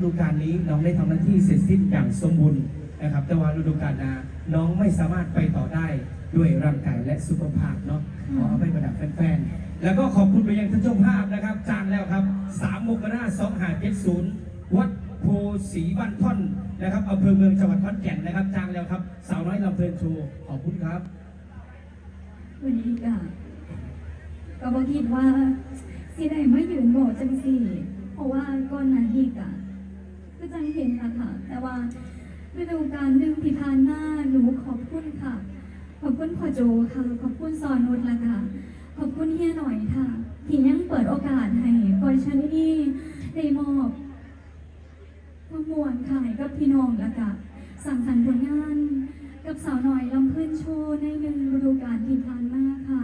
ฤดูกาลนี้น้องได้ทำหน้าที่เสร็จสิ้นอย่างสมบูรณ์นะครับแต่ว่าฤดูกาลหน้าน้องไม่สามารถไปต่อได้ด้วยร่างกายและสุขภาพเนาะขอเอาไปประดับแฟนๆแล้วก็ขอบคุณไปยังท่านเจ้าภาพนะครับจ้างแล้วครับ3 มกราคม 2570วัดโพสีบ้านท่อนนะครับอำเภอเมืองจังหวัดขอนแก่นนะครับจ้างแล้วครับสาวน้อยลำเพลินโชว์ขอบคุณครับวันนี้ก็บอกคิดว่าสิได้มายืนโบจังสี่เพราะว่าก่อนหน้านี้ก็จังเห็นค่ะแต่ว่าฤดูกาลหนึ่งที่ผ่านมาหนูขอบคุณค่ะขอบคุณพ่อโจค่ะขอบคุณซอนุชละค่ะขอบคุณเฮียหน่อยค่ะที่ยังเปิดโอกาสให้บริษัทนี้ได้มอบความมวลค่ะกับพี่น้องละค่ะสั่งสรรค์ผลงานกับสาวหน่อยลำเพื่อนโชว์ในหนึ่งฤดูกาลที่ผ่านมาค่ะ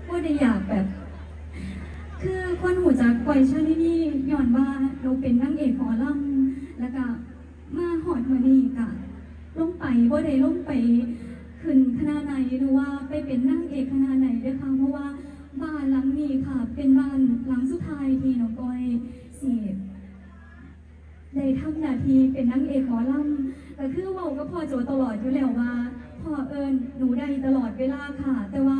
ว่าได้อยากแบบคือคนหูจักปล่อยชาตินี่ย้อนว่าเราเป็นนางเอกหมอลำแล้วก็มาหอดมือนี่กะลงไปว่าได้ลงไปขึ้นคณะไหนหรือว่าไปเป็นนางเอกคณะไหนด้วยค่ะเพราะว่าบ้านหลังนี้ค่ะเป็นบ้านหลังสุดท้ายที่น้องก้อยเสียได้ทำหน้าที่เป็นนางเอกหมอลำก็คือว่าก็พอโจตลอดอยู่แล้วว่าพ่อหนูได้ตลอดเวลาค่ะแต่ว่า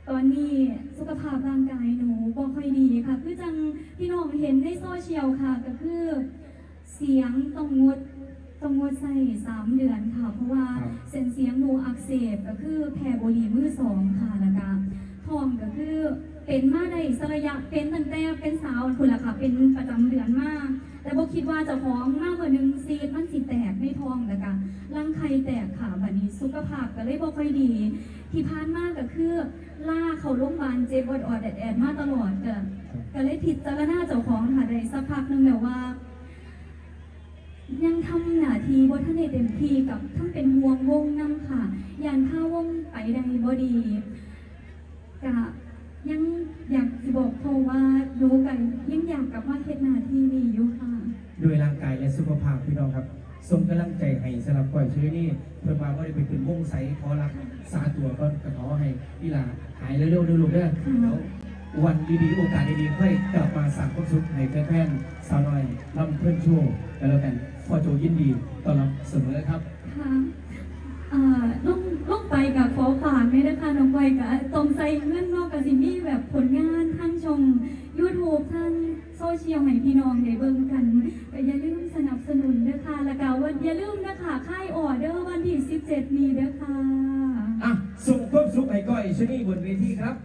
ตอนนี้สุขภาพร่างกายหนูบ่ค่อยดีค่ะคือจังพี่น้องเห็นในโซเชียลค่ะก็คือเสียงต้องงดใส่3 เดือนค่ะเพราะว่าเส้นเสียงหนูอักเสบก็คือแพ้บุหรี่มือ2ค่ะแล้วก็ท้องก็คือเป็นมาได้สระยะเป็นตั้งแต่เป็นสาวคุณล่ะค่ะเป็นประจำเดือนมากแต่บ่คิดว่าจะท้องมากกว่านึงซีดมันสิแตกในท้องแล้วก็รังไข่แตกค่ะบัดนี้สุขภาพก็เลยบ่ค่อยดีที่ผ่านมาก็คือล่าเขาโรงพยาบาลเจ็บอดแอดมาตลอดก็เลยผิดจารณาเจ้าของค่ะได้สักพักนึงแล้วว่ายังทำหน้าที่บ่ทันได้เต็มที่กับทั้งเป็นห่วงวงนำค่ะยันถ้าวงไปได้บ่ดีก็ยังอยากสิบอกเขาว่ารู้กันยังอยากกลับมาเฮ็ดหน้าที่นี้อยู่ค่ะด้วยร่างกายและสุขภาพพี่น้องครับส่งกำลังใจให้สำหรับก่อยชื่อนี่เพื่อมาว่าได้ไปขึ้นวงใสขอรักษาตัวก็ขอให้พี่ลาหายเร็วๆลูกๆด้วยแล้ววันดีๆโอกาสดีๆค่อยกลับมาสั่งความสุขให้แฟนๆสาวน้อยลำเพื่อนโชว์แล้วกันพ่อโจยินดีต้อนรับเสมอครับค่ะลงไปกับขอฝากไม่ได้ค่ะน้องไปกับตรงใจเงื่อนนอกกับสิ่งที่แบบผลงานทั้งชม YouTube ทั้งโซเชียลให้พี่น้องได้เบิ่งกันก็อย่าลืมสนับสนุนด้วยค่ะแล้วก็อย่าลืมนะคะค่ายออเดอร์วันที่17นี้ด้วยค่ะส่งความสุขให้ก้อยชนี่บนเวทีครับ